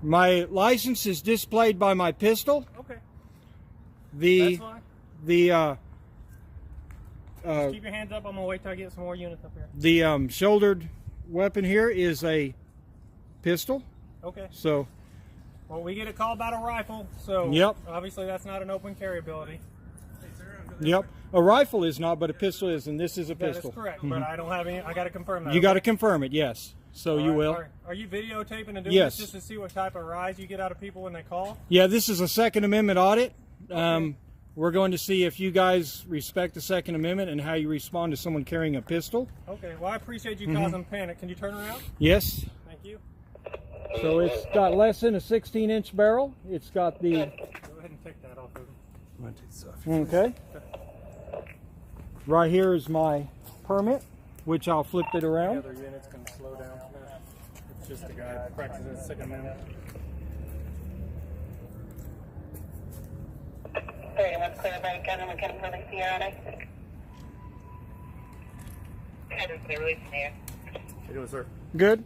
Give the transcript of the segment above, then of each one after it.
My license is displayed by my pistol. Okay. That's fine. Just keep your hands up. I'm gonna wait till I get some more units up here. the shouldered weapon here is a pistol. Okay. So. Well, we get a call about a rifle, so Yep. obviously that's not an open carry ability. Yep. A rifle is not, but a pistol is, and this is a That pistol. is correct, but I don't have any. I got to confirm that. You got to confirm it, yes. So you will. Are you videotaping and doing Yes. this just to see what type of rise you get out of people when they call? Yeah, this is a Second Amendment audit. We're going to see if you guys respect the Second Amendment and how you respond to someone carrying a pistol. Okay. Well, I appreciate you causing panic. Can you turn around? Yes. Thank you. So it's got less than a 16-inch barrel. It's got the. Go ahead and take that off of him. I'm going to take this off. Okay. Right here is my permit, which I'll flip it The around. other units can slow down. It's just the guy practicing his Second Amendment. 31's clear by gun and can release the RNA. Headers, they're releasing the air. How you doing, sir? Good.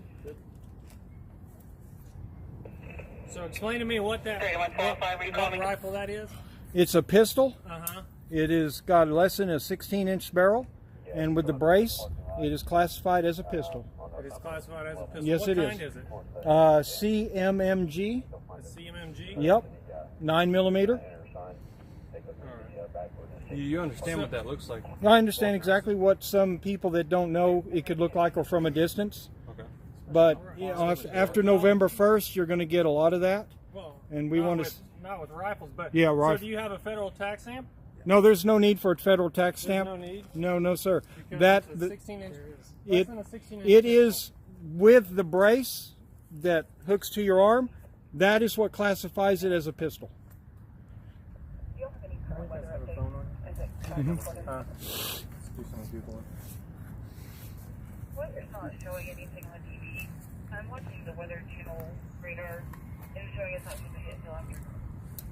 So explain to me what that 3145, what recalling. rifle that is. It's a pistol. Uh-huh. It is got less than a 16-inch barrel, and with the brace, it is classified as a pistol. It is classified as a pistol. Yes, what it kind is. is it? CMMG. A CMMG? Yep. 9mm. You understand what that looks like? I understand exactly what some people that don't know it could look like or from a distance. Okay. But you know, after November 1st, you're going to get a lot of that. Well, And we not want with, to. not with rifles, but Yeah, So rifle. do you have a federal tax stamp? No, there's no need for a federal tax There's stamp. no need. No, no, sir. Because That it's a 16-inch. it- Less than a 16-inch. it is with the brace that hooks to your arm. That is what classifies it as a pistol. Let's do some Googling. What is not showing anything on TV? I'm watching the Weather Channel radar. It's showing us not to hit until after,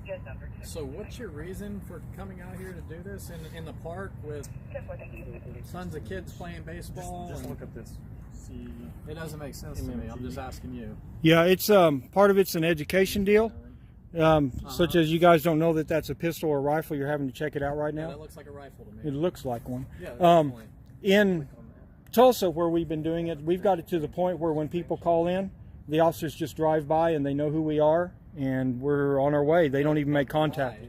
just after 2. So what's your reason for coming out here to do this in the park with tons of kids playing baseball? Just and look at this. See. it doesn't make sense to me. I'm just asking you. Yeah, it's part of it's an education deal. Such as you guys don't know that that's a pistol or rifle. You're having to check it out right Yeah, now. that looks like a rifle to me. It looks like one. Yeah, definitely. In Tulsa, where we've been doing it, we've got it to the point where when people call in, the officers just drive by and they know who we are, and we're on our way. They don't even make contact.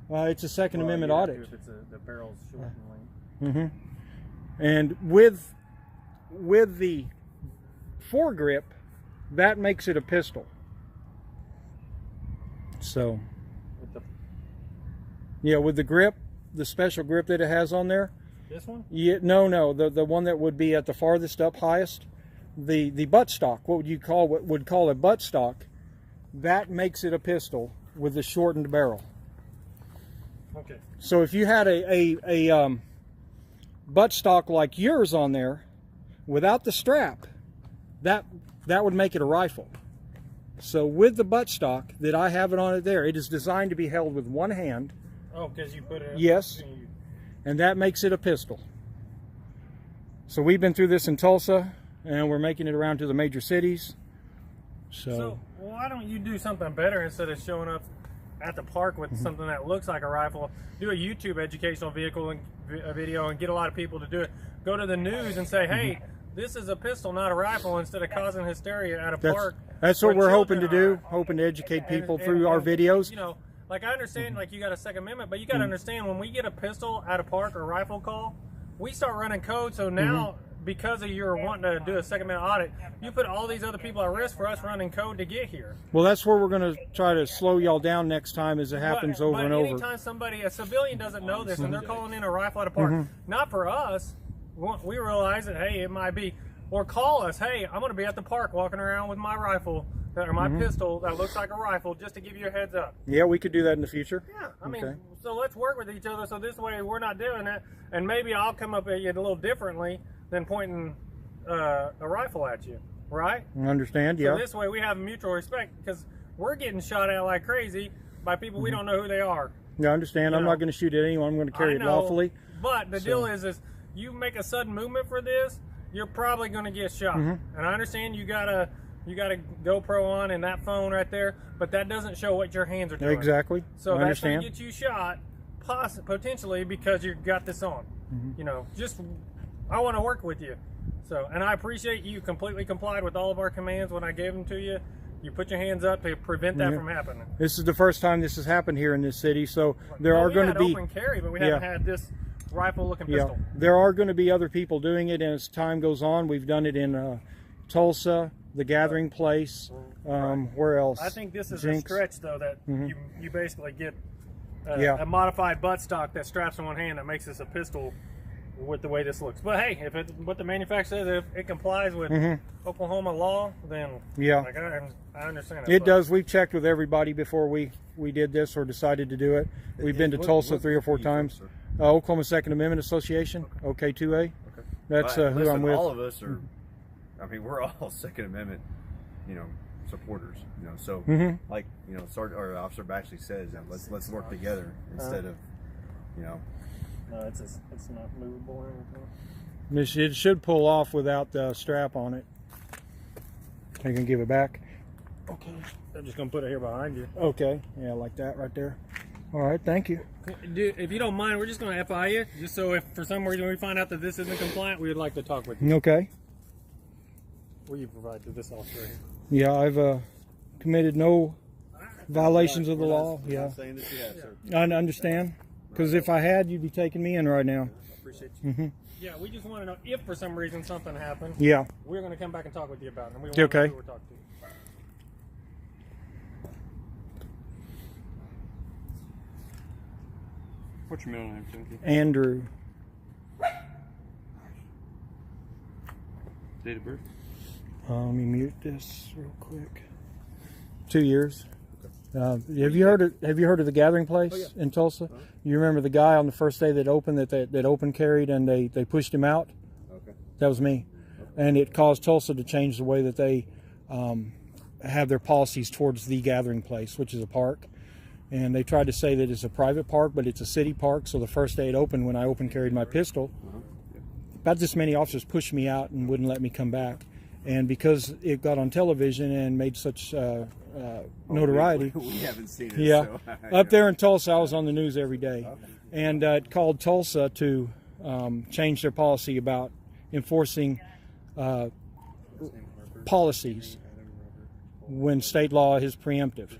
Why? It's a Second Amendment audit. If it's the barrel's short and length. And with the foregrip, that makes it a pistol. So, With the, yeah, with the grip, the special grip that it has on there. this one? Yeah, no, the one that would be at the farthest up highest, the buttstock. What would call a buttstock? That makes it a pistol with the shortened barrel. Okay. So if you had a buttstock like yours on there, without the strap, that would make it a rifle. So with the buttstock that I have it on it there, it is designed to be held with one hand. Oh, because you put it. Yes. And that makes it a pistol. So we've been through this in Tulsa, and we're making it around to the major cities. So why don't you do something better instead of showing up at the park with something that looks like a rifle? Do a YouTube educational video and get a lot of people to do it. Go to the news and say, hey, this is a pistol, not a rifle, instead of causing hysteria at a park. That's what where we're hoping to children do, are. hoping to educate people And- through our videos. You know, like I understand, like you got a Second Amendment, but you got to understand when we get a pistol at a park or rifle call, we start running code. So now, because of your wanting to do a Second Amendment audit, you put all these other people at risk for us running code to get here. Well, that's where we're going to try to slow y'all down next time as it happens over but and over. anytime a civilian doesn't know this and they're calling in a rifle at a park, not for us, we realize that, hey, it might be, or call us, hey, I'm going to be at the park walking around with my rifle or my pistol that looks like a rifle, just to give you a heads up. Yeah, we could do that in the future. Yeah, I mean, Okay. so let's work with each other so this way we're not doing that, and maybe I'll come up at you a little differently than pointing a rifle at you, right? I understand, So yeah. this way we have mutual respect, because we're getting shot at like crazy by people we don't know who they are. Yeah, I understand. You I'm know. not going to shoot at anyone. I'm going to carry I it know, lawfully. But the deal is you make a sudden movement for this, you're probably going to get shot. And I understand you got to You got a GoPro on and that phone right there, but that doesn't show what your hands are doing. Exactly. So I that's going understand. to get you shot, potentially because you got this on. You know, I want to work with you. So, and I appreciate you completely complied with all of our commands when I gave them to you. You put your hands up to prevent that from happening. This is the first time this has happened here in this city, so there are going to be open carry, but we haven't had this rifle-looking pistol. There are going to be other people doing it, and as time goes on, we've done it in Tulsa, the Gathering Place. Where else? I think this is Jinx. a stretch, though, that you basically get a modified buttstock that straps in one hand that makes this a pistol with the way this looks. But hey, if it's what the manufacturer says, if it complies with Oklahoma law, then like, I understand it. It does. We've checked with everybody before we did this or decided to do it. We've been to Tulsa 3 or 4 times. Oklahoma Second Amendment Association, OK2A. That's who listen, I'm with. All of us are, I mean, we're all Second Amendment, supporters. So like, or Officer Baxley says, let's work together instead of, No, it's not movable or anything. It should pull off without the strap on it. You can give it back. Okay. I'm just gonna put it here behind you. Okay. Yeah, like that right there. All right. Thank you. Dude, if you don't mind, we're just gonna FI you, just so if for some reason we find out that this isn't compliant, we would like to talk with you. Okay. Will you provide to this officer here? Yeah, I've committed no violations of the law. Yeah. saying that you have, sir. I understand. Because if I had, you'd be taking me in right now. Appreciate you. Yeah, we just want to know if for some reason something happened. Yeah. We're going to come back and talk with you about it. And we want Okay. to know who we're talking to. What's your middle name, Timothy? Andrew. Date of birth? Let me mute this real quick. 2 years. Have you heard of the Gathering Place in Tulsa? You remember the guy on the first day that opened that open carried and they pushed him out? Okay. That was me, and it caused Tulsa to change the way that they have their policies towards the Gathering Place, which is a park. And they tried to say that it's a private park, but it's a city park. So the first day it opened, when I open carried my pistol, about this many officers pushed me out and wouldn't let me come back. And because it got on television and made such notoriety, We haven't seen it. yeah, So, up there in Tulsa, I was on the news every day, and it called Tulsa to change their policy about enforcing policies when state law is preemptive.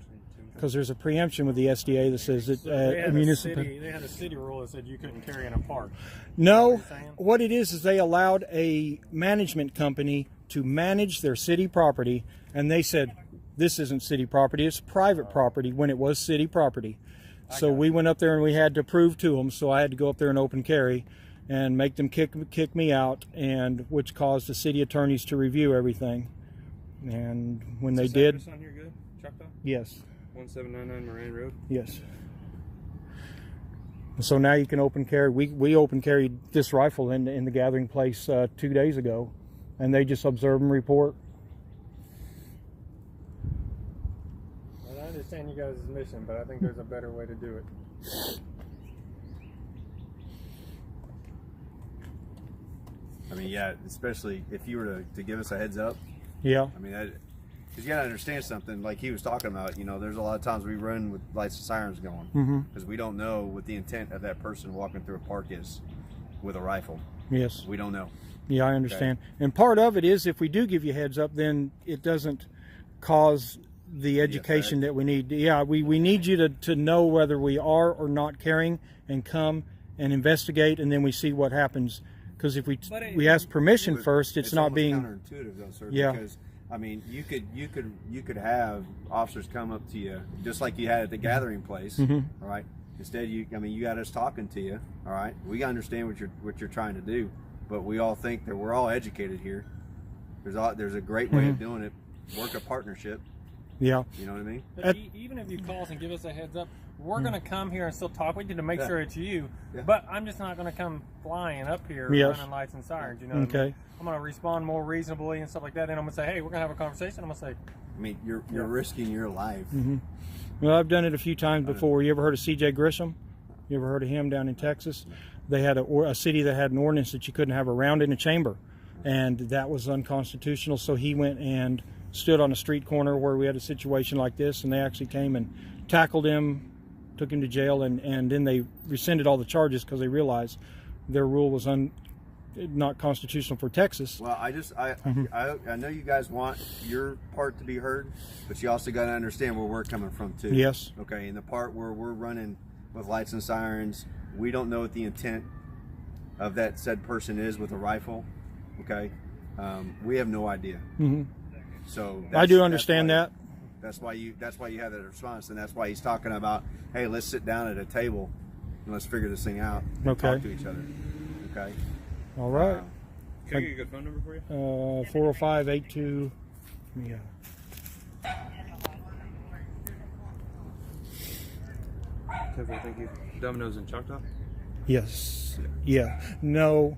Because there's a preemption with the SDA that says that They had a city rule that said you couldn't carry in a park. No, what it is they allowed a management company to manage their city property, and they said this isn't city property, it's private property when it was city property. So we went up there and we had to prove to them, so I had to go up there and open carry and make them kick me out, and which caused the city attorneys to review everything. And when they did, On here good? Choctaw? yes. 1799 Moraine Road. Yes. So now you can open carry. We open carried this rifle in the Gathering Place 2 days ago, and they just observe and report. Well, I understand you guys' mission, but I think there's a better way to do it. I mean, yeah, especially if you were to give us a heads up. Yeah. I mean, because you got to understand something, like he was talking about, there's a lot of times we run with lights and sirens going because we don't know what the intent of that person walking through a park is with a rifle. Yes. We don't know. Yeah, I understand. Okay. And part of it is if we do give you heads up, then it doesn't cause the education that we need. Yeah, we need you to know whether we are or not carrying and come and investigate, and then we see what happens. Because if we ask permission first, it's not being counterintuitive, though, sir. Yeah. Because I mean, you could have officers come up to you just like you had at the Gathering Place, all right? Instead, you got us talking to you, all right? We understand what you're trying to do, but we all think that we're all educated here. There's a great way of doing it. Work a partnership. Yeah. You know what I mean? But even if you call us and give us a heads up, we're going to come here and still talk with you to make sure it's you. But I'm just not going to come flying up here running lights and sirens. You know what I mean? I'm going to respond more reasonably and stuff like that. And I'm going to say, hey, we're going to have a conversation. I'm going to say, I mean, you're risking your life. Well, I've done it a few times before. You ever heard of C.J. Grisham? You ever heard of him down in Texas? They had a city that had an ordinance that you couldn't have a round in a chamber, and that was unconstitutional. So he went and stood on a street corner where we had a situation like this, and they actually came and tackled him, took him to jail, and then they rescinded all the charges because they realized their rule was not constitutional for Texas. Well, I know you guys want your part to be heard, but you also got to understand where we're coming from too. Yes. Okay, in the part where we're running with lights and sirens, we don't know what the intent of that said person is with a rifle. Okay, we have no idea. Mm-hmm. So I do understand that. That's why you have that response, and that's why he's talking about, hey, let's sit down at a table and let's figure this thing out. And Okay. talk to each other. Okay. All right. Can I get a good phone number for you? 405-82. Yeah. Thank you. Domino's in Choctaw? Yes. Yeah. No,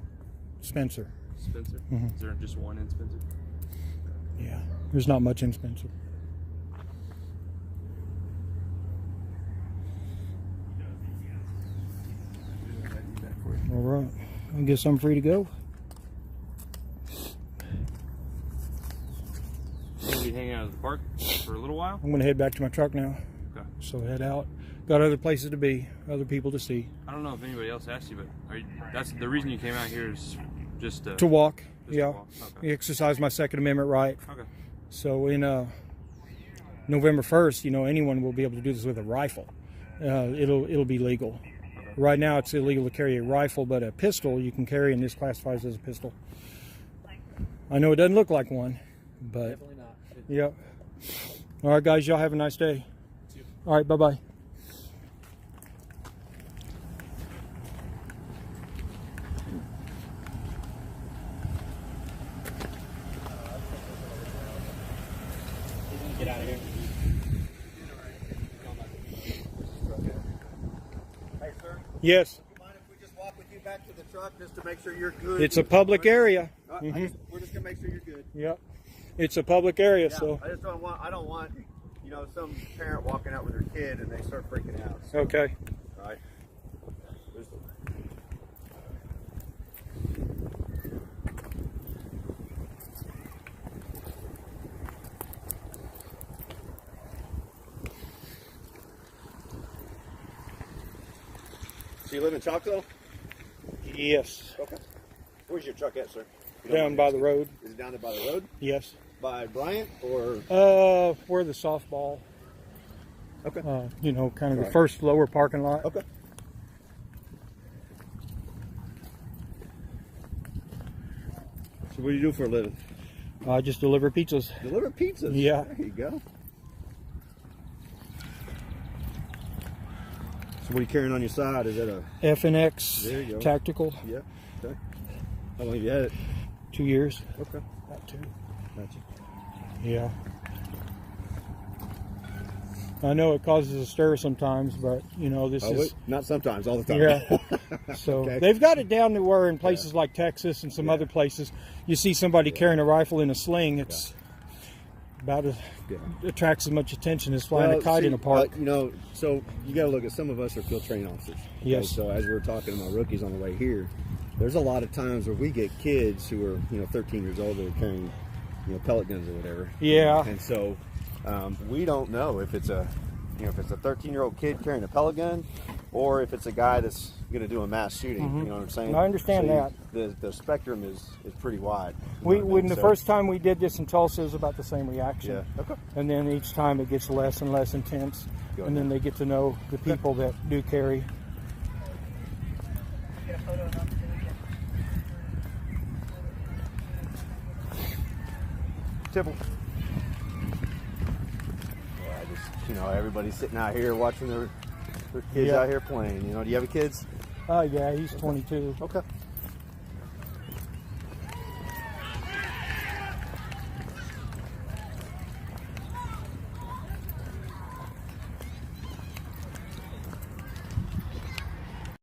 Spencer. Spencer? Mhm. Is there just one in Spencer? Yeah. There's not much in Spencer. All right. I guess I'm free to go. You're going to be hanging out at the park for a little while? I'm going to head back to my truck now. Okay. So head out. Got other places to be, other people to see. I don't know if anybody else asked you, but that's the reason you came out here is just To walk. just Yeah. to walk. Okay. Exercise my Second Amendment right. Okay. So in November 1st, anyone will be able to do this with a rifle. It'll be legal. Right now it's illegal to carry a rifle, but a pistol you can carry, and this classifies as a pistol. I know it doesn't look like one, but Definitely not. yep. All right, guys, y'all have a nice day. All right, bye-bye. Get out of here. Hey, sir. Yes, Do you mind if we just walk with you back to the truck just to make sure you're good? it's a public area. We're just gonna make sure you're good. Yep, it's a public area, Yeah, so I don't want some parent walking out with their kid and they start freaking out. So, okay. all right. So you live in Choctaw? Yes, Okay. Where's your truck at, sir? down by the road. Is it down there by the road? Yes. By Bryant or? Where the softball. Okay. Kind of the Right. first lower parking lot. Okay. So what do you do for a living? I just deliver pizzas. Deliver pizzas. Yeah. There you go. So what are you carrying on your side? Is that a? FNX There you go. tactical. Yeah. Okay. How long have you had it? 2 years. Okay. About 2. Gotcha. Yeah. I know it causes a stir sometimes, but this is Not sometimes, all the time. yeah. So Okay. they've got it down to where in places like Texas and some other places, you see somebody carrying a rifle in a sling. It's about as attracts as much attention as flying a kite in a park. So you got to look at, some of us are field training officers. Okay? Yes. So as we're talking to my rookies on the way here, there's a lot of times where we get kids who are 13 years old that are carrying pellet guns or whatever. Yeah. And so we don't know if it's a 13-year-old kid carrying a pellet gun, or if it's a guy that's going to do a mass shooting. Mhm. You know what I'm saying? I understand that. The spectrum is pretty wide. When the first time we did this in Tulsa, it was about the same reaction. Yeah. Okay. And then each time it gets less and less intense. Go And then they get to know the people that do carry. Get a photo of them. Tipple. Everybody's sitting out here watching their kids Yeah. out here playing. Do you have any kids? Oh, yeah, he's 22. Okay.